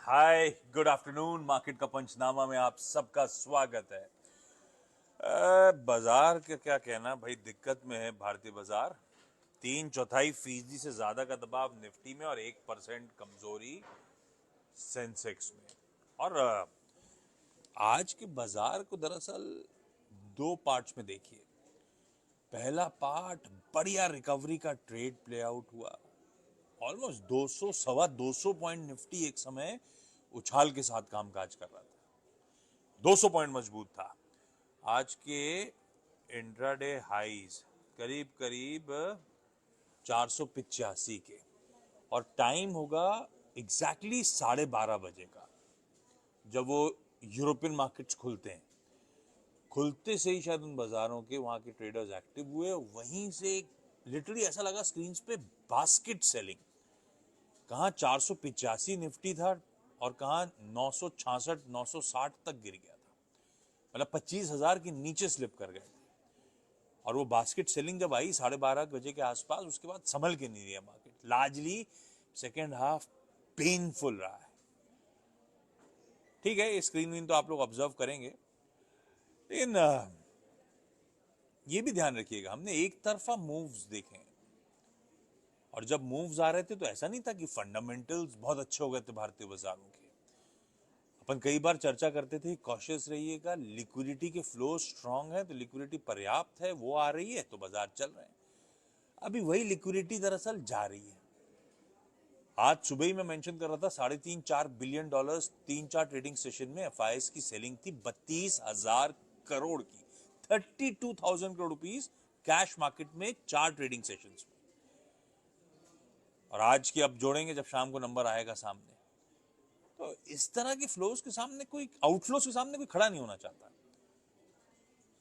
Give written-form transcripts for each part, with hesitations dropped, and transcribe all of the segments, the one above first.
हाय, good afternoon. Market का पंचनामा में आप सबका स्वागत है। बाजार का क्या कहना भाई, दिक्कत में है भारतीय बाजार। 3/4% से ज्यादा का दबाव निफ्टी में और 1% कमजोरी सेंसेक्स में। और आज के बाजार को दरअसल दो पार्ट्स में देखिए। पहला पार्ट, बढ़िया रिकवरी का ट्रेड प्ले आउट हुआ। ऑलमोस्ट 200 सवा 200 पॉइंट निफ्टी एक समय उछाल के साथ कामकाज कर रहा था। 200 पॉइंट मजबूत था। आज के इंट्राडे हाईज करीब करीब 485 के, और टाइम होगा एग्जैक्टली 12:30 बजे का, जब वो यूरोपियन मार्केट्स खुलते हैं। खुलते से ही शायद उन बाजारों के वहां के ट्रेडर्स एक्टिव हुए। वहीं से लिटरली ऐसा लगा स्क्रीन पे बास्केट सेलिंग। कहाँ 485 निफ्टी था और कहाँ 966 960 तक गिर गया था। मतलब 25,000 के नीचे स्लिप कर गए थे। और वो बास्केट सेलिंग जब आई 12:30 बजे के आसपास, उसके बाद संभल के नहीं दिया market. Largely second half painful रहा है। ठीक है, ये स्क्रीन विन तो आप लोग ऑब्जर्व करेंगे, लेकिन ये भी ध्यान रखिएगा, हमने एक तरफा मूव्स देखे हैं। और जब मूव्स आ रहे थे तो ऐसा नहीं था कि फंडामेंटल्स बहुत अच्छे हो गए थे भारतीय बाजारों के। अपन कई बार चर्चा करते थे, कॉशियस रहिएगा, लिक्विडिटी के फ्लो स्ट्रांग है तो लिक्विडिटी पर्याप्त है, वो आ रही है तो बाजार चल रहे हैं। अभी वही लिक्विडिटी दरअसल जा रही है। आज सुबह ही मैं मेंशन कर रहा था, $3.5-4 बिलियन 3-4 ट्रेडिंग सेशन में एफआईएस की सेलिंग थी 32,000 करोड़ की। 32,000 करोड़ रुपीस कैश मार्केट में 4 ट्रेडिंग सेशंस में। और आज की अब जोड़ेंगे जब शाम को नंबर आएगा सामने। तो इस तरह के फ्लोज के सामने कोई, आउटफ्लोज के सामने कोई खड़ा नहीं होना चाहता।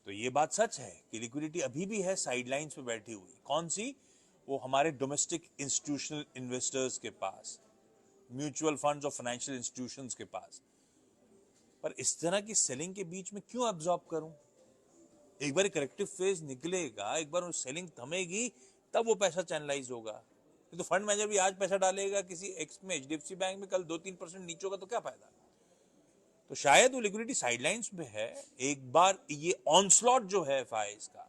तो ये बात सच है कि लिक्विडिटी अभी भी है साइडलाइंस पे बैठी हुई। कौन सी? वो हमारे डोमेस्टिक इंस्टीट्यूशनल इन्वेस्टर्स के पास, म्यूचुअल फंड्स और फाइनेंशियल इंस्टीट्यूशंस के पास। पर इस तरह की सेलिंग के बीच में क्यों एब्जॉर्ब करूं? एक बार करेक्टिव फेज निकलेगा, एक बार सेलिंग थमेगी, तब वो पैसा चैनलाइज होगा। तो फंड मैनेजर भी आज पैसा डालेगा किसी एक्स में, एचडीएफसी बैंक में, कल 2-3% नीचे होगा तो क्या फायदा? तो शायद वो लिक्विडिटी साइडलाइंस में है। एक बार ये ऑनस्लॉट जो है एफआईएस का,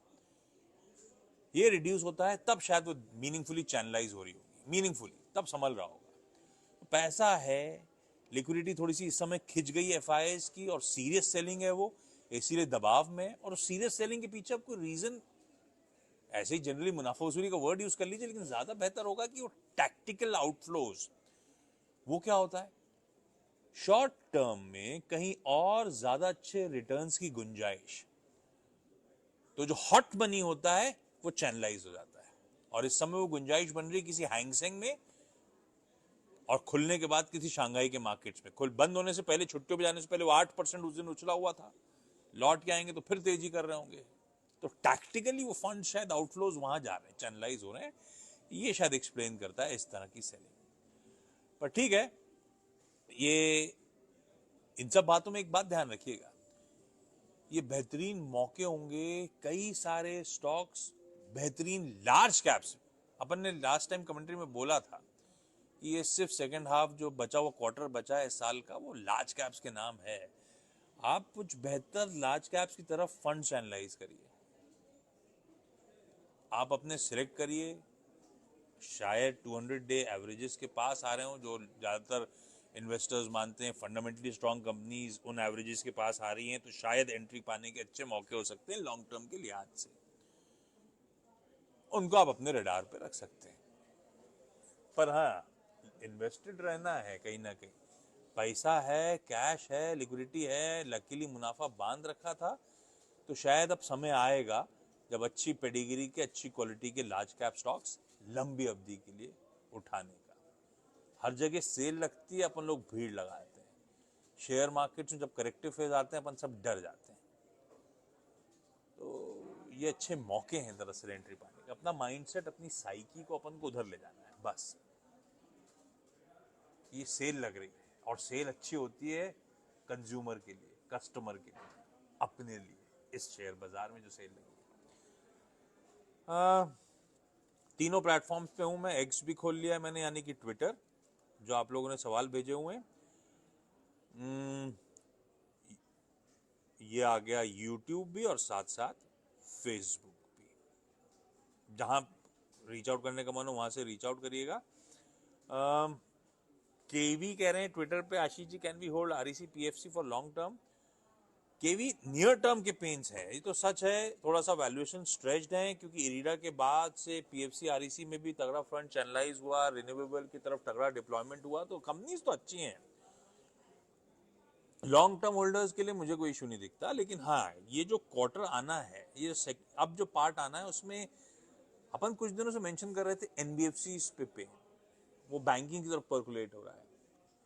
ये रिड्यूस होता है, तब शायद वो मीनिंगफुली चैनलाइज हो रही होगी। मीनिंगफुली तब संभल रहा होगा। पैसा है, लिक्विडिटी थोड़ी सी इस समय खिंच गई एफआईएस की, और सीरियस सेलिंग है वो, इसीलिए दबाव में। और सीरियस सेलिंग के पीछे आपको रीजन, ऐसे ही जनरली मुनाफा वसूली का वर्ड यूज कर लीजिए, लेकिन ज्यादा बेहतर होगा कि वो टैक्टिकल आउटफ्लोज। वो क्या होता है? शॉर्ट टर्म में कहीं और ज्यादा अच्छे रिटर्न्स की गुंजाइश, तो जो हॉट मनी होता है वो चैनलाइज हो जाता है। और इस समय वो गुंजाइश बन रही किसी हैंगसेंग में, और खुलने के बाद किसी शंघाई के मार्केट्स में। खुल बंद होने से पहले, छुट्टियों पे जाने से पहले वो 8% उस दिन उछला हुआ था। लौट के आएंगे तो फिर तेजी कर रहे होंगे। तो टैक्टिकली वो फंड शायद आउटफ्लोज वहां जा रहे हैं, चैनलाइज हो रहे हैं। ये शायद एक्सप्लेन करता है इस तरह की सेलिंग। पर ठीक है, ये इन सब बातों में एक बात ध्यान रखिएगा, ये बेहतरीन मौके होंगे। कई सारे स्टॉक्स बेहतरीन लार्ज कैप्स, अपन ने लास्ट टाइम कमेंट्री में बोला था कि ये सिर्फ सेकंड हाफ जो बचा हुआ क्वार्टर बचा है इस साल का, वो लार्ज कैप्स के नाम है। आप कुछ बेहतर लार्ज कैप्स की तरफ फंड चैनलाइज करिए, आप अपने सिलेक्ट करिए। शायद 200 डे एवरेजेस के पास आ रहे हो, जो ज़्यादातर इन्वेस्टर्स मानते हैं फंडामेंटली स्ट्रांग कंपनीज उन एवरेजेस के पास आ रही हैं, तो शायद एंट्री पाने के अच्छे मौके हो सकते हैं लॉन्ग टर्म के लिहाज से। उनको आप अपने रडार पे रख सकते हैं। पर हाँ, इन्वेस्टेड रहना है कहीं ना कहीं। पैसा है, कैश है, लिक्विडिटी है, लकीली मुनाफा बांध रखा था। तो शायद अब समय आएगा जब अच्छी पेडिग्री के, अच्छी क्वालिटी के लार्ज कैप स्टॉक्स लंबी अवधि के लिए उठाने का। हर जगह सेल लगती है, अपन लोग भीड़ लगाते हैं। शेयर मार्केट में जब करेक्टिव फेज आते हैं अपन सब डर जाते हैं। तो ये अच्छे मौके हैं दरअसल एंट्री पाने का। अपना माइंडसेट, अपनी साइकी को अपन को उधर ले जाना है बस। ये सेल लग रही है, और सेल अच्छी होती है कंज्यूमर के लिए, कस्टमर के लिए, अपने लिए। इस शेयर बाजार में जो सेल लगी है, तीनों प्लेटफॉर्म्स पे हूं मैं। एक्स भी खोल लिया है मैंने, यानी कि ट्विटर, जो आप लोगों ने सवाल भेजे हुए हैं। हम्म, ये आ गया यूट्यूब भी और साथ साथ फेसबुक भी। जहां रीच आउट करने का मन हो वहां से रीच आउट करिएगा। केवी कह रहे हैं ट्विटर पे, Ashish ji, can we hold REC PFC for long term? केवी नियर टर्म के पेन्स है, ये तो सच है। थोड़ा सा वैल्यूएशन स्ट्रेच्ड है क्योंकि इरीडा के बाद से पीएफसी आरईसी में भी तगड़ा फंड चैनलाइज हुआ, रिन्यूएबल की तरफ तगड़ा डिप्लॉयमेंट हुआ, तो कंपनीज तो अच्छी हैं। लॉन्ग टर्म होल्डर्स के लिए मुझे कोई इशू नहीं दिखता, लेकिन हाँ, ये जो क्वार्टर आना है, ये अब जो पार्ट आना है उसमें अपन कुछ दिनों से मेंशन कर रहे थे एनबीएफसी पे वो बैंकिंग की तरफ पर्कुलेट हो रहा है।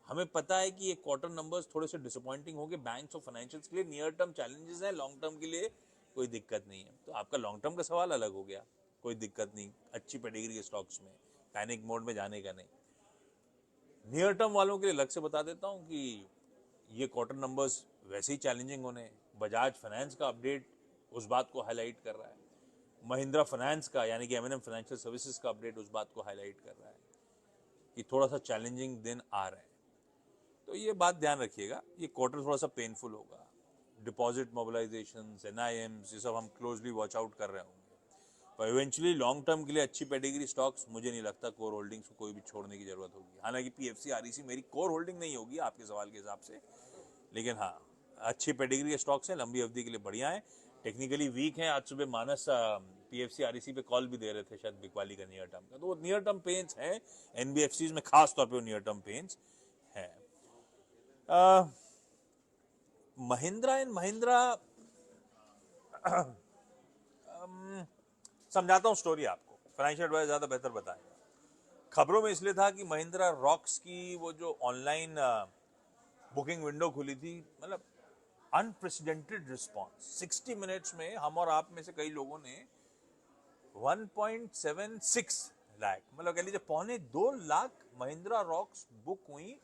हमें पता है कि ये क्वार्टर नंबर्स थोड़े से डिसअपॉइंटिंग होंगे बैंक्स और फाइनेंशियल्स के लिए। नियर टर्म चैलेंजेस है, लॉन्ग टर्म के लिए कोई दिक्कत नहीं है। तो आपका लॉन्ग टर्म का सवाल अलग हो गया, कोई दिक्कत नहीं, अच्छी पेडिग्री के स्टॉक्स में पैनिक मोड में जाने का नहीं। नियर टर्म वालों के लिए अलग से बता देता हूं कि ये क्वार्टर नंबर्स वैसे ही चैलेंजिंग होने हैं। बजाज फाइनेंस का अपडेट उस बात को हाईलाइट कर रहा है, महिंद्रा फाइनेंस का यानी कि एमएनएम फाइनेंशियल सर्विसेज का अपडेट उस बात को हाईलाइट कर रहा है कि थोड़ा सा चैलेंजिंग दिन आ रहे हैं। तो ये बात ध्यान रखिएगा, ये क्वार्टर थोड़ा सा पेनफुल होगा। डिपॉजिट मोबिलाइजेशन, एनआईएम्स, ये सब हम क्लोजली वॉच आउट कर रहे होंगे। पर इवेंचुअली लॉन्ग टर्म के लिए अच्छी पेडिग्री स्टॉक्स मुझे नहीं लगता कोर होल्डिंग्स को कोई भी छोड़ने की जरूरत होगी। हालांकि पीएफसी आरईसी मेरी कोर होल्डिंग नहीं होगी आपके सवाल के हिसाब से, लेकिन हाँ, अच्छी पेडिग्री के स्टॉक्स हैं, लंबी अवधि के लिए बढ़िया है। टेक्निकली वीक है। आज सुबह मानस पीएफसी आरईसी पे कॉल भी दे रहे थे शायद बिकवाली का नियर टर्म का, तो वो नियर टर्म पेन्स है एनबीएफसी में, खास तौर पे वो नियर टर्म पेन्स है। महिंद्रा एंड महिंद्रा, समझाता हूं स्टोरी आपको, फाइनेंशियल एडवाइस ज्यादा बेहतर बताएगा। खबरों में इसलिए था कि महिंद्रा रॉक्स की वो जो ऑनलाइन बुकिंग विंडो खुली थी, मतलब अनप्रेसिडेंटेड रिस्पॉन्स। 60 मिनट्स में हम और आप में से कई लोगों ने 1.76 लाख, मतलब कह लीजिए 1.25 लाख महिंद्रा रॉक्स बुक हुई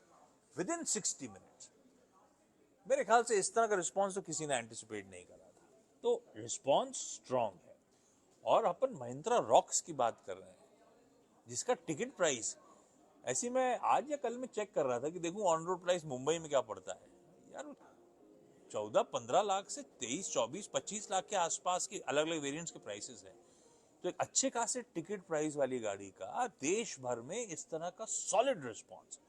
विद इन 60 मिनट्स। मेरे ख्याल से इस तरह का रिस्पॉन्स तो किसी ने एंटिसिपेट नहीं करा था, तो रिस्पॉन्स स्ट्रांग है। और अपन महिंद्रा रॉक्स की बात कर रहे हैं जिसका टिकट प्राइस, ऐसी मैं आज या कल में चेक कर रहा था कि देखूं ऑन रोड प्राइस मुंबई में क्या पड़ता है यार, 14-15 लाख से 23-24-25 लाख के आसपास के अलग अलग वेरिएंट्स के प्राइसेस हैं। तो एक अच्छे खासे टिकट प्राइस वाली गाड़ी का देश भर में इस तरह का सॉलिड रिस्पॉन्स,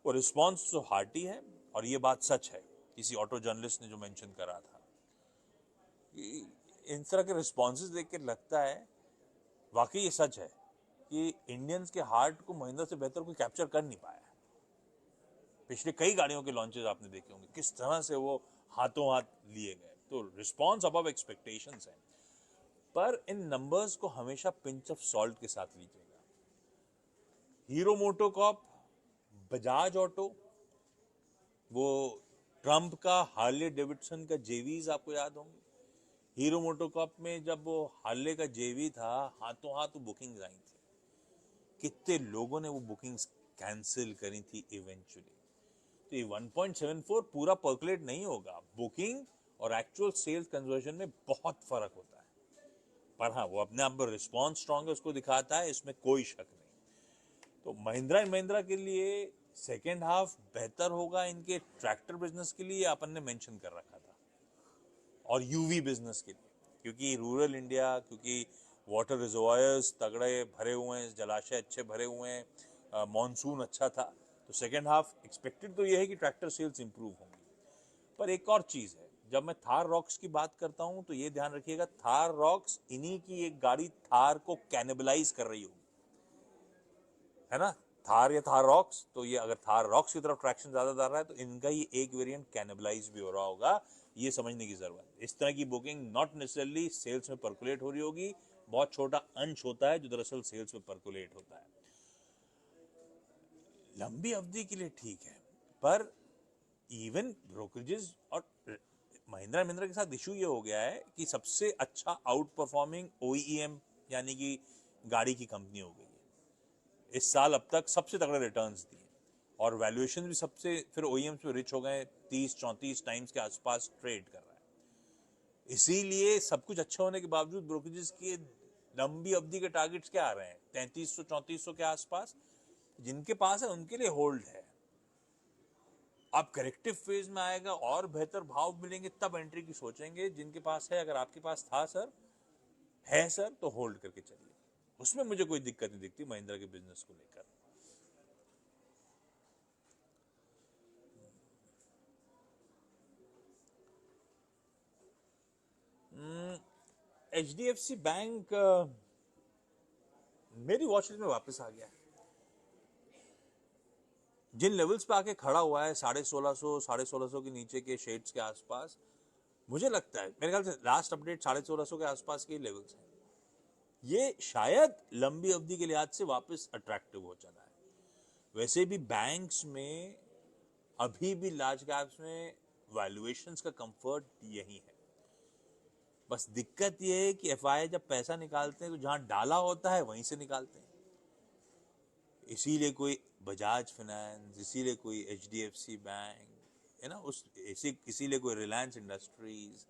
वो रिस्पॉन्स तो हार्टी है। और ये बात सच है, किसी ऑटो जर्नलिस्ट ने जो मेंशन करा था, इन तरह के रिस्पॉन्सेज देख के लगता है वाकई ये सच है कि इंडियंस के हार्ट को महिंद्रा से बेहतर कोई कैप्चर कर नहीं पाया। पिछले कई गाड़ियों के लॉन्चेस आपने देखे होंगे किस तरह से वो हाथों हाथ लिए गए, तो रिस्पॉन्स अबव एक्सपेक्टेशंस है। पर इन नंबर्स को हमेशा पिंच ऑफ सॉल्ट के साथ लीजिएगा। हीरो मोटोकॉर्प, बजाज ऑटो, वो ट्रंप का हार्ले डेविडसन का जेवीज आपको याद होंगे। हीरो मोटोकॉर्प में जब वो हार्ले का जेवी था, हाथों हाथ वो बुकिंग्स आई थी, कितने लोगों ने वो बुकिंग्स कैंसिल करी थी इवेंचुअली। तो ये 1.74 पूरा पर्कुलेट नहीं होगा, बुकिंग और एक्चुअल सेल्स कन्वर्जन में बहुत फर्क होता है। पर हाँ, वो अपने आप में रिस्पॉन्स स्ट्रांग है, उसको दिखाता है, इसमें कोई शक नहीं। तो महिंद्रा एंड महिंद्रा के लिए सेकेंड हाफ बेहतर होगा, इनके ट्रैक्टर बिजनेस के लिए अपन ने मेंशन कर रखा था, और यूवी बिजनेस के लिए, क्योंकि रूरल इंडिया, क्योंकि वाटर रिजर्वायर्स तगड़े भरे हुए हैं, जलाशय अच्छे भरे हुए हैं, मॉनसून अच्छा था, तो सेकेंड हाफ एक्सपेक्टेड तो ये है कि ट्रैक्टर सेल्स इंप्रूव होंगी। पर एक और चीज है, जब मैं थार रॉक्स की बात करता हूं तो ये ध्यान रखिएगा, थार रॉक्स इन्हीं की एक गाड़ी थार को कैनिबलाइज कर रही होगी, है ना, थार या थार रॉक्स। तो ये अगर थार रॉक्स की तरफ ट्रैक्शन ज्यादा डाल रहा है तो इनका ही एक वेरिएंट कैनिबलाइज भी हो रहा होगा, ये समझने की जरूरत है। इस तरह की बुकिंग नॉट नेसेसरली सेल्स में पर्कुलेट हो रही होगी, बहुत छोटा अंश होता है जो दरअसल सेल्स में पर्कुलेट होता है। लंबी अवधि के लिए ठीक है, पर इवन ब्रोकरेजेस और महिंद्रा महिंद्रा के साथ इशू ये हो गया है कि सबसे अच्छा आउट परफॉर्मिंग ओईएम यानी कि गाड़ी की कंपनी हो गई है इस साल, अब तक सबसे तगड़े रिटर्न्स दिए, और वैल्यूएशन भी सबसे फिर ओईएम्स में रिच हो गए, 30-34 टाइम्स के आसपास ट्रेड कर रहा है। इसीलिए सब कुछ अच्छा होने के बावजूद ब्रोकरेजेस के लंबी अवधि के टारगेट्स क्या आ रहे हैं, 3300-3400 के आसपास। जिनके पास है उनके लिए होल्ड है, आप करेक्टिव फेज में आएगा और बेहतर भाव मिलेंगे तब एंट्री की सोचेंगे। जिनके पास है, अगर आपके पास था सर, है सर, तो होल्ड करके चलिए। उसमें मुझे कोई दिक्कत नहीं दिखती महिंद्रा के बिजनेस को लेकर। HDFC बैंक मेरी वॉच लिस्ट में वापस आ गया है। जिन लेवल्स पे आके खड़ा हुआ है 1650 के नीचे के शेड्स के आसपास, मुझे लगता है, मेरे ख्याल से लास्ट अपडेट 1650 के आसपास के लेवल्स हैं। ये शायद लंबी अवधि के लिहाज से वापस अट्रैक्टिव हो चला है। वैसे भी बैंक्स में अभी भी लार्ज कैप्स में वैल्यूएशंस का कंफर्ट यही है। बस दिक्कत ये है कि एफआई जब पैसा निकालते हैं तो जहां डाला होता है वहीं से निकालते हैं। इसीलिए कोई बजाज फाइनेंस, इसीलिए कोई HDFC बैंक है ना, इसीलिए कोई रिलायंस इंडस्ट्रीज,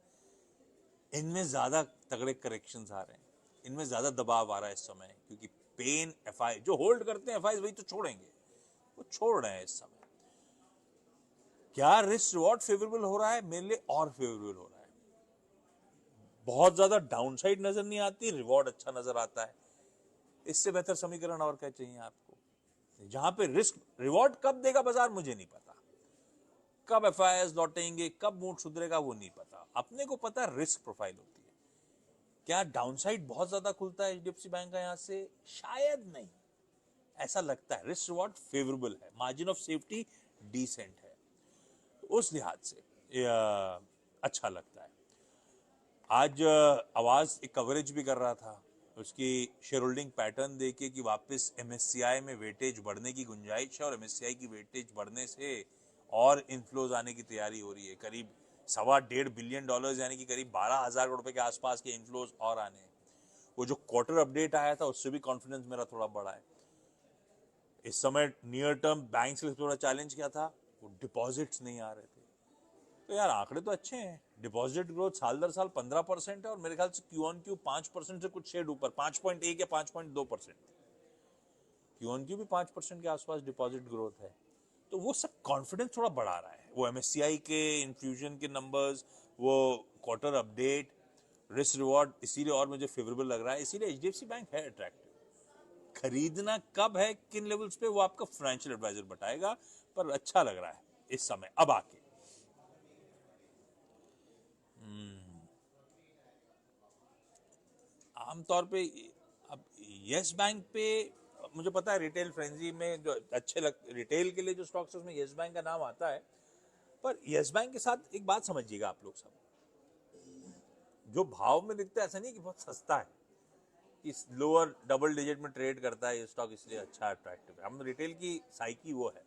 इनमें ज्यादा तगड़े करेक्शंस आ रहे हैं, इनमें ज्यादा दबाव आ रहा है इस समय। क्योंकि पेन एफआई जो होल्ड करते हैं, एफआई वही तो छोड़ेंगे, वो छोड़ रहे हैं इस समय। क्या रिस्क रिवॉर्ड फेवरेबल हो रहा है? मेरे लिए और फेवरेबल हो रहा है। बहुत ज्यादा डाउनसाइड नजर नहीं आती, रिवॉर्ड अच्छा नजर आता है। इससे बेहतर समीकरण और क्या चाहिए आपको? जहां पे रिस्क रिवॉर्ड कब देगा बाजार मुझे नहीं पता, कब एफआईआईस लौटेंगे, कब मूड सुधरेगा वो नहीं पता। अपने को पता रिस्क प्रोफाइल होती है। क्या डाउनसाइड बहुत ज्यादा खुलता है HDFC बैंक का? यहां से शायद नहीं, ऐसा लगता है। रिस्क रिवॉर्ड फेवरेबल है, मार्जिन ऑफ सेफ्टी डिसेंट है, उस लिहाज से अच्छा लगता है। आज आवाज एक कवरेज भी कर रहा था उसकी शेयर होल्डिंग पैटर्न देके कि वापस MSCI में वेटेज बढ़ने की गुंजाइश है, और MSCI की वेटेज बढ़ने से और इनफ्लोज आने की तैयारी हो रही है। करीब $1.25 बिलियन यानी कि करीब 12,000 करोड़ रुपए के आसपास के इनफ्लोज और आने हैं। वो जो क्वार्टर अपडेट आया था उससे भी कॉन्फिडेंस मेरा थोड़ा बढ़ा है। इस समय नियर टर्म बैंक से थोड़ा चैलेंज क्या था, वो डिपॉजिट्स नहीं आ रहे थे। तो यार आंकड़े तो अच्छे हैं, डिपॉजिट ग्रोथ साल दर साल 15% है, और मेरे ख्याल से क्यू ऑन क्यू 5% से कुछ शेड ऊपर, 5.1 या 5.2%। क्यू ऑन क्यू भी 5% के आसपास डिपॉजिट ग्रोथ है। तो वो सब कॉन्फिडेंस थोड़ा बढ़ा रहा है। वो MSCI के इन्फ्यूजन के नंबर्स, वो क्वार्टर अपडेट, रिस्क रिवॉर्ड, इसीलिए और मुझे फेवरेबल लग रहा है। इसीलिए HDFC बैंक है अट्रैक्टिव। खरीदना कब है, किन लेवल्स पे, वो आपका फाइनेंशियल एडवाइजर बताएगा, पर अच्छा लग रहा है इस समय अब आके। आमतौर पे अब यस बैंक पे मुझे पता है रिटेल फ्रेंजी में जो अच्छे रिटेल के लिए जो स्टॉक्स है उसमें यस बैंक का नाम आता है। पर यस बैंक के साथ एक बात समझिएगा आप लोग सब, जो भाव में दिखता है ऐसा नहीं कि बहुत सस्ता है, इस लोअर डबल डिजिट में ट्रेड करता है ये स्टॉक इसलिए अच्छा अट्रैक्टिव है। हम रिटेल की साइकी वो है।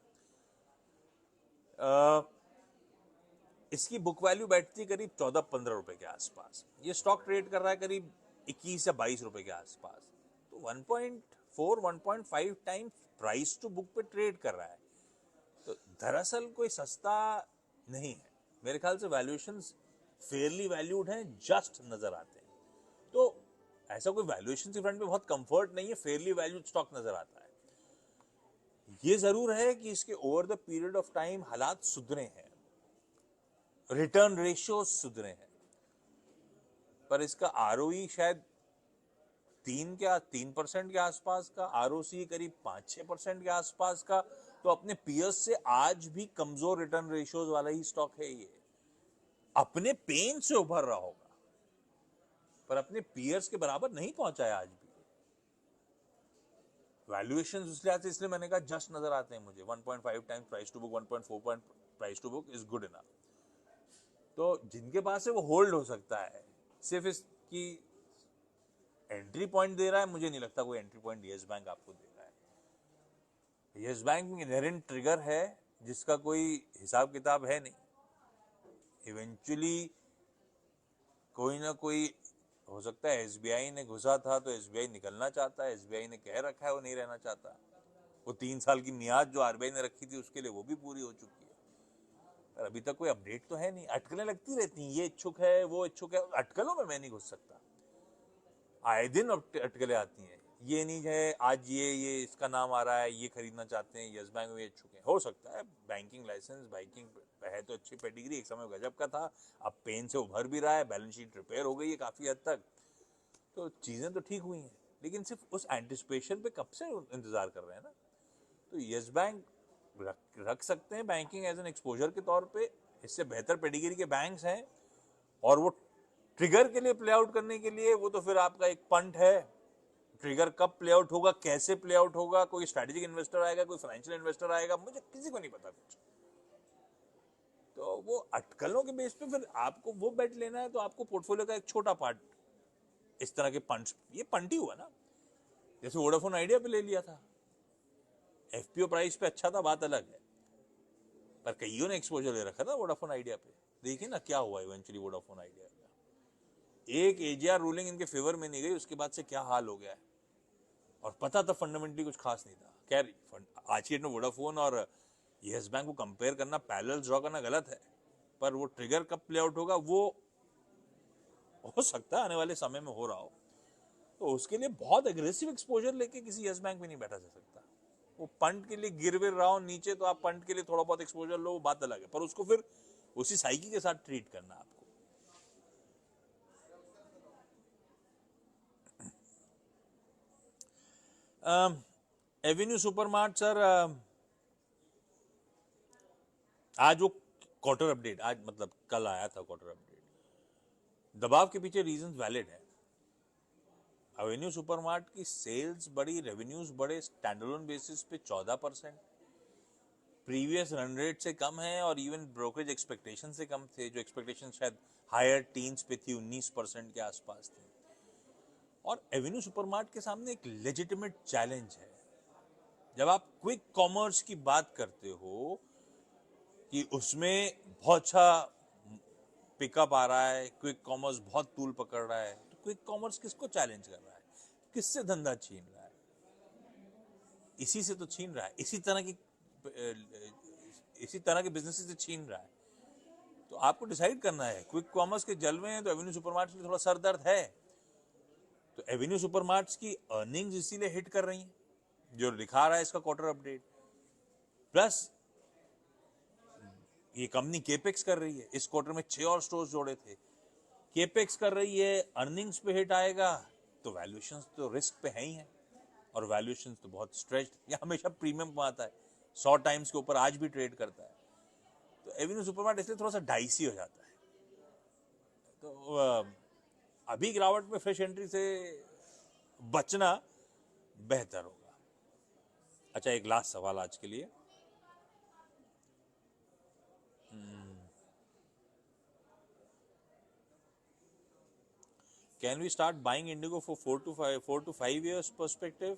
इसकी बुक वैल्यू बैठती है करीब 14-15 रुपए के आसपास। ये स्टॉक ट्रेड कर रहा है करीब 21 या 22 रुपए के आसपास। तो 1.4-1.5 टाइम्स प्राइस टू बुक पे ट्रेड कर रहा है। तो दरअसल कोई सस्ता नहीं है। मेरे ख्याल से वैल्यूएशंस फेयरली वैल्यूड हैं, जस्ट नजर आते हैं। तो ऐसा कोई वैल्यूएशन के फ्रंट पे बहुत कंफर्ट नहीं है, फेयरली वैल्यूड स्टॉक नजर आता है। ये जरूर है कि इसके over the period of time हालात सुधरे हैं, रिटर्न रेशियो सुधरे हैं, पर इसका ROE शायद 3% के आसपास का, ROC करीब 5-6% के आसपास का। तो अपने पीयर्स से आज भी कमजोर रिटर्न रेशियोज वाला ही स्टॉक है ये। अपने पेन से उभर रहा होगा, पर अपने पीयर्स के बराबर नहीं पहुंचा है आज भी। वैल्यूएशन इसलिए मैंने कहा जस्ट नजर आते हैं मुझे। 1.5 times price to book, 1.4 price to book is good enough. तो जिनके पास है वो होल्ड हो सकता है। सिर्फ इसकी एंट्री पॉइंट दे रहा है, मुझे नहीं लगता कोई एंट्री पॉइंट यस बैंक आपको दे रहा है। यस बैंक में इनहेरेंट ट्रिगर है जिसका कोई हिसाब किताब है नहीं। इवेंचुअली कोई ना कोई हो सकता है। SBI ने घुसा था तो SBI निकलना चाहता है, SBI ने कह रखा है वो नहीं रहना चाहता। वो 3 साल की मियाद जो RBI ने रखी थी उसके लिए वो भी पूरी हो चुकी है, पर अभी तक कोई अपडेट तो है नहीं। अटकलें लगती रहती हैं, ये इच्छुक है वो इच्छुक है, अटकलों में मैं नहीं घुस सकता। आए दिन अटकलें आती हैं, ये नहीं है आज ये इसका नाम आ रहा है, ये खरीदना चाहते हैं, यस बैंक में बेच चुके हैं, हो सकता है बैंकिंग लाइसेंस, बैंकिंग है तो अच्छी पेडिग्री, एक समय गजब का था, अब पेन से उभर भी रहा है, बैलेंस शीट रिपेयर हो गई है काफ़ी हद तक, तो चीज़ें तो ठीक हुई हैं, लेकिन सिर्फ उस एंटिसिपेशन पे कब से इंतज़ार कर रहे हैं ना। तो यस बैंक रख सकते हैं बैंकिंग एज एन एक्सपोजर के तौर पे, इससे बेहतर पेडिग्री के बैंक्स हैं, और वो ट्रिगर के लिए प्ले आउट करने के लिए वो तो फिर आपका एक पंट है, ट्रिगर कब प्ले आउट होगा, कैसे प्ले आउट होगा, कोई स्ट्रेटेजिक इन्वेस्टर आएगा, कोई फाइनेंशियल इन्वेस्टर आएगा, मुझे किसी को नहीं पता कुछ। तो वो अटकलों के बेस पे फिर आपको वो बेट लेना है, तो आपको पोर्टफोलियो का एक छोटा पार्ट इस तरह के पंच, ये पंट ही हुआ ना, जैसे वोडाफोन आइडिया पे ले लिया था, एफपीओ प्राइस पे अच्छा था, बात अलग है, पर कईयों ने एक्सपोजर ले रखा था वोडाफोन आइडिया पे, देखिए ना क्या हुआ इवेंचुअली वोडाफोन आइडिया का, एक एजीआर रूलिंग इनके फेवर में नहीं गई, उसके बाद से क्या हाल हो गया है, और पता था फंडामेंटली कुछ खास नहीं था। खैर आज की डेट में वोडाफोन और यस बैंक को कंपेयर करना, पैरेलल ड्रॉ करना गलत है, पर वो ट्रिगर कब प्ले आउट होगा वो हो सकता है आने वाले समय में हो रहा हो, तो उसके लिए बहुत एग्रेसिव एक्सपोजर लेके किसी यस बैंक में नहीं बैठा जा सकता। वो पंट के लिए गिर विर रहा हो नीचे, तो आप पंट के लिए थोड़ा बहुत एक्सपोजर लो, वो बात अलग है, पर उसको फिर उसी साइकी के साथ ट्रीट करना आपको। एवेन्यू सुपरमार्ट सर, आज वो क्वार्टर अपडेट, आज मतलब कल आया था क्वार्टर अपडेट, दबाव के पीछे रीजंस वैलिड है। एवेन्यू सुपरमार्ट की सेल्स बढ़ी, रेवेन्यूज बढ़े, स्टैंडअलोन बेसिस पे 14%, प्रीवियस रन रेट से कम है, और इवन ब्रोकरेज एक्सपेक्टेशन से कम थे, जो एक्सपेक्टेशन शायद हायर टीन्स पे थी, 19% के आसपास थी। और एवेन्यू सुपरमार्ट के सामने एक लेजिटिमेट चैलेंज है, जब आप क्विक कॉमर्स की बात करते हो कि उसमें बहुत अच्छा पिकअप आ रहा है, क्विक कॉमर्स बहुत तूल पकड़ रहा है, तो क्विक कॉमर्स किसको चैलेंज कर रहा है, किससे धंधा छीन रहा है, इसी से तो छीन रहा है, इसी तरह के बिजनेस से छीन रहा है। तो आपको डिसाइड करना है, क्विक कॉमर्स के जलवे हैं तो एवेन्यू सुपरमार्ट्स में थोड़ा सर दर्द है, तो एवेन्यू सुपरमार्ट्स की अर्निंग्स इसीलिए हिट कर रही हैं, जो दिखा रहा है इसका क्वार्टर अपडेट, प्लस ये कंपनी केपेक्स कर रही है, इस क्वार्टर में 6 और स्टोर्स जोड़े थे, केपेक्स कर रही है, अर्निंग्स पे हिट आएगा, तो वैल्यूएशंस तो रिस्क पे है ही है, और वैल्यूएशंस तो बहुत स्ट्रेच्ड, ये हमेशा प्रीमियम पे आता है, 100 टाइम्स के ऊपर आज भी ट्रेड करता है, तो एवेन्यू सुपरमार्ट इसलिए थोड़ा सा डाइसी हो जाता है। तो अभी गिरावट में फ्रेश एंट्री से बचना बेहतर होगा। अच्छा, एक लास्ट सवाल आज के लिए, can we start buying Indigo for 4 to 5 years perspective?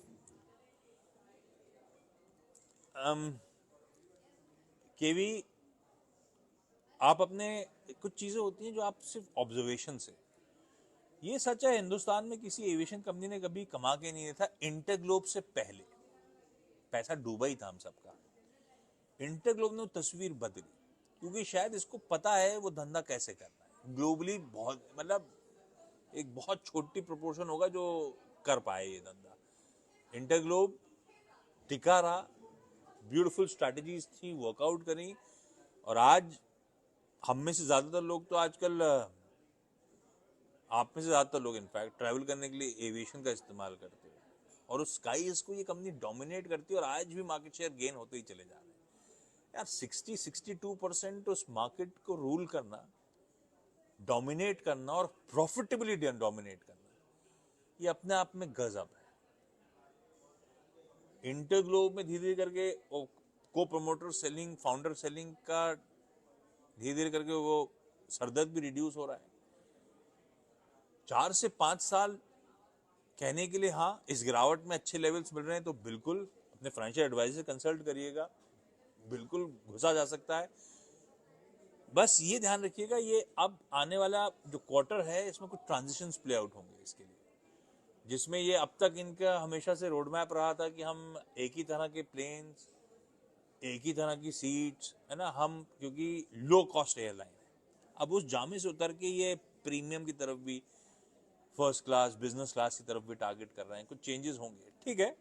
केवी, आप अपने कुछ चीज़ें होती हैं जो आप सिर्फ ऑब्जर्वेशन से, ये सच है हिंदुस्तान में किसी एविएशन कंपनी ने कभी कमा के नहीं था, इंटरग्लोब से पहले पैसा डूबा ही था हम सबका, इंटरग्लोब ने तस्वीर बदली, क्योंकि शायद इसको पता है वो धंधा कैसे करना है, ग्लोबली बहुत मतलब एक बहुत छोटी प्रोपोर्शन होगा जो कर पाए ये धंधा, इंटरग्लोब टिका रहा, ब्यूटीफुल स्ट्रैटेजीज थी, वर्कआउट करी, और आज हम में से ज़्यादातर लोग तो आजकल, आप में से ज़्यादातर लोग इनफैक्ट ट्रैवल करने के लिए एविएशन का इस्तेमाल करते हैं, और उस स्काईज को ये कंपनी डोमिनेट करती है, और आज भी मार्केट शेयर गेन होते ही चले जा रहे हैं यार। 60-62% उस मार्केट को रूल करना, डोमिनेट करना और प्रॉफिटेबली डोमिनेट करना, ये अपने आप में गजब है। इंटरग्लोब में धीरे धीरे करके को प्रमोटर सेलिंग, फाउंडर सेलिंग का धीरे धीरे करके वो सरदर्द भी रिड्यूस हो रहा है। 4 से 5 साल कहने के लिए हाँ, इस गिरावट में अच्छे लेवल्स मिल रहे हैं, तो बिल्कुल अपने फाइनेंशियल एडवाइजर कंसल्ट करिएगा, बिल्कुल घुसा जा सकता है। बस ये ध्यान रखिएगा, ये अब आने वाला जो क्वार्टर है इसमें कुछ ट्रांजिशंस प्ले आउट होंगे इसके लिए, जिसमें ये अब तक इनका हमेशा से रोड मैप रहा था कि हम एक ही तरह के प्लेन्स, एक ही तरह की सीट्स, है ना, हम क्योंकि लो कॉस्ट एयरलाइन है, अब उस जामे से उतर के ये प्रीमियम की तरफ भी, फर्स्ट क्लास, बिजनेस क्लास की तरफ भी टारगेट कर रहे हैं, कुछ चेंजेस होंगे, ठीक है।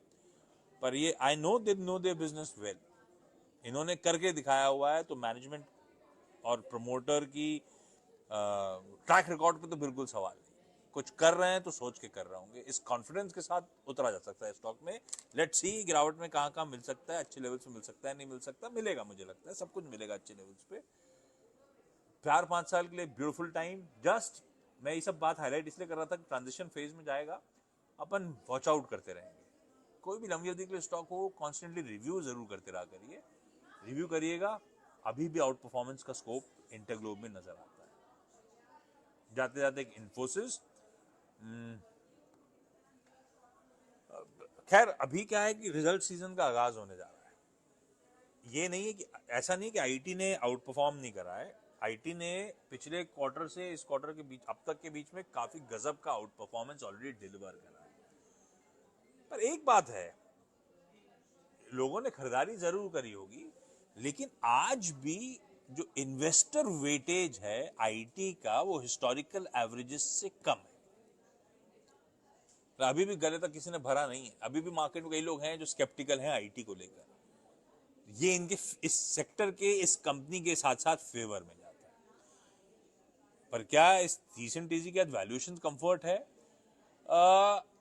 पर ये I know they know their business well, इन्होंने करके दिखाया हुआ है, तो मैनेजमेंट और प्रमोटर की ट्रैक रिकॉर्ड पे तो बिल्कुल सवाल नहीं। कुछ कर रहे हैं तो सोच के कर रहे होंगे, इस कॉन्फिडेंस के साथ उतरा जा सकता है स्टॉक में। लेट्स सी गिरावट में कहाँ कहाँ मिल सकता है, अच्छे लेवल्स पे मिल सकता है, नहीं मिल सकता, मिलेगा, मुझे लगता है सब कुछ मिलेगा अच्छे लेवल्स पे। 4-5 साल के लिए ब्यूटीफुल टाइम। जस्ट मैं ये सब बात हाईलाइट इसलिए कर रहा था कि ट्रांजिशन फेज में जाएगा, अपन वॉच आउट करते रहेंगे। कोई भी लंबी अवधि के लिए स्टॉक हो, कॉन्स्टेंटली रिव्यू जरूर करते रहा करिए, रिव्यू करिएगा। अभी भी आउट परफॉर्मेंस का स्कोप इंटरग्लोब में नजर आता है। जाते जाते एक इन्फोसिस, खैर अभी क्या है कि रिजल्ट सीजन का आगाज होने जा रहा है। ये नहीं है कि, ऐसा नहीं कि आईटी ने आउट परफॉर्म नहीं करा है, आईटी ने पिछले क्वार्टर से इस क्वार्टर के बीच, अब तक के बीच में काफी गजब का आउट परफॉर्मेंस ऑलरेडी डिलीवर करा है। पर एक बात है, लोगों ने खरीदारी जरूर करी होगी, लेकिन आज भी जो इन्वेस्टर वेटेज है आईटी का, वो हिस्टोरिकल एवरेजेस से कम है। तो अभी भी गले तक किसी ने भरा नहीं है, अभी भी मार्केट में कई लोग हैं जो स्केप्टिकल हैं आईटी को लेकर। ये इनके इस सेक्टर के, इस कंपनी के साथ साथ फेवर में जाता है। पर क्या इस रीसेंट टीजी के बाद वैल्यूएशन कंफर्ट है?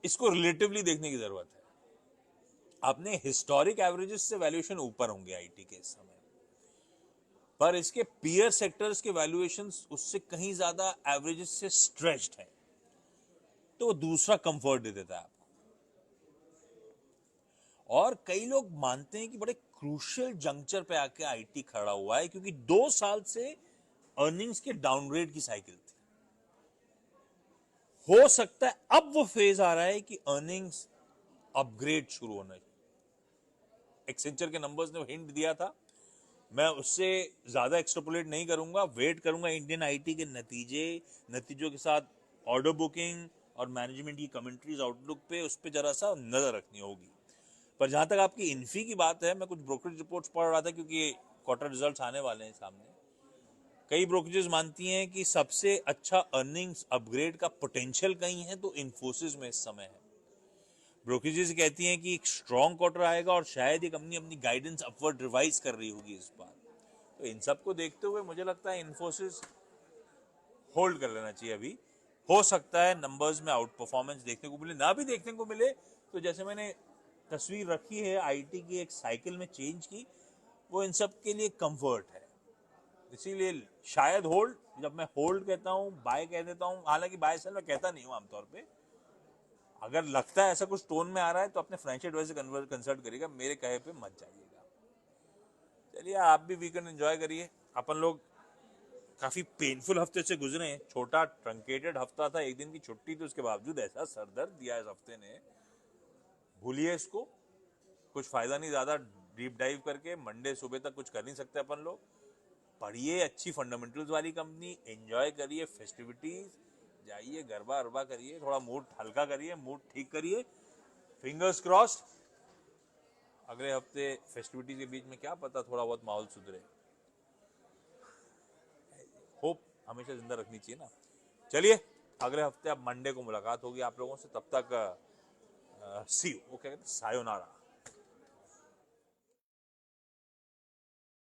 इसको रिलेटिवली देखने की जरूरत है। अपने हिस्टोरिक एवरेजेस से वैल्यूएशन ऊपर होंगे आईटी के इस समय, पर इसके पीयर सेक्टर्स के वैल्यूएशंस उससे कहीं ज्यादा एवरेजेस से स्ट्रेच्ड है, तो वो दूसरा कंफर्ट दे देता है आपको। और कई लोग मानते हैं कि बड़े क्रूशियल जंक्चर पे आके आईटी खड़ा हुआ है, क्योंकि 2 साल से अर्निंग्स के डाउनग्रेड की साइकिल थी। हो सकता है अब वो फेज आ रहा है कि अर्निंग्स अपग्रेड शुरू होना चाहिए। एक्सेंचर के नंबर्स ने हिंट दिया था, मैं उससे ज्यादा एक्सट्रापोलेट नहीं करूंगा, वेट करूंगा इंडियन आईटी के नतीजों के साथ ऑर्डर बुकिंग और मैनेजमेंट की कमेंट्रीज आउटलुक पे, उस पर जरा सा नजर रखनी होगी। पर जहां तक आपकी इन्फी की बात है, मैं कुछ ब्रोकरेज रिपोर्ट्स पढ़ रहा था, क्योंकि क्वार्टर रिजल्ट्स आने वाले हैं सामने। कई ब्रोकरेजेस मानती हैं कि सबसे अच्छा अर्निंग्स अपग्रेड का पोटेंशियल कहीं है तो इन्फोसिस में इस समय है। ब्रोकरेजेस कहती हैं कि एक स्ट्रॉन्ग क्वार्टर आएगा और शायद ये कंपनी अपनी गाइडेंस अपवर्ड रिवाइज कर रही होगी इस बार। तो इन सबको देखते हुए मुझे लगता है इन्फोसिस होल्ड कर लेना चाहिए अभी। हो सकता है नंबर्स में आउट परफॉर्मेंस देखने को मिले, ना भी देखने को मिले तो जैसे मैंने तस्वीर रखी है आईटी की एक साइकिल में चेंज की, वो इन सब के लिए कंफर्ट है। इसीलिए शायद होल्ड, जब मैं होल्ड कहता हूं बाय कह देता हूं, हालांकि बाय सेल मैं कहता नहीं हूं आमतौर पे। अगर लगता है ऐसा कुछ टोन में आ रहा है तो अपने फाइनेंशियल एडवाइजर कंसल्ट करिएगा, मेरे कहे पे मत जाइएगा। चलिए आप भी वीकेंड एंजॉय करिए। अपन लोग काफी पेनफुल हफ्ते से गुजरे हैं, छोटा ट्रंकेटेड हफ्ता था, एक दिन की छुट्टी थी, उसके बावजूद ऐसा सरदर्द दिया इस हफ्ते ने, भूलिए इसको। कुछ फायदा नहीं ज्यादा डीप डाइव करके, मंडे सुबह तक कुछ कर नहीं सकते अपन लोग। पढ़िए अच्छी फंडामेंटल्स वाली कंपनी, एंजॉय करिए फेस्टिविटीज, जाइए गरबा अरबा करिए, थोड़ा मूड हल्का करिए, मूड ठीक करिए। फिंगर्स क्रॉस्ड, अगले हफ्ते फेस्टिविटीज के बीच में क्या पता थोड़ा बहुत माहौल सुधरे। होप हमेशा जिंदा रखनी चाहिए ना। चलिए अगले हफ्ते अब मंडे को मुलाकात होगी आप लोगों से, तब तक सी यू, ओके, सायोनारा।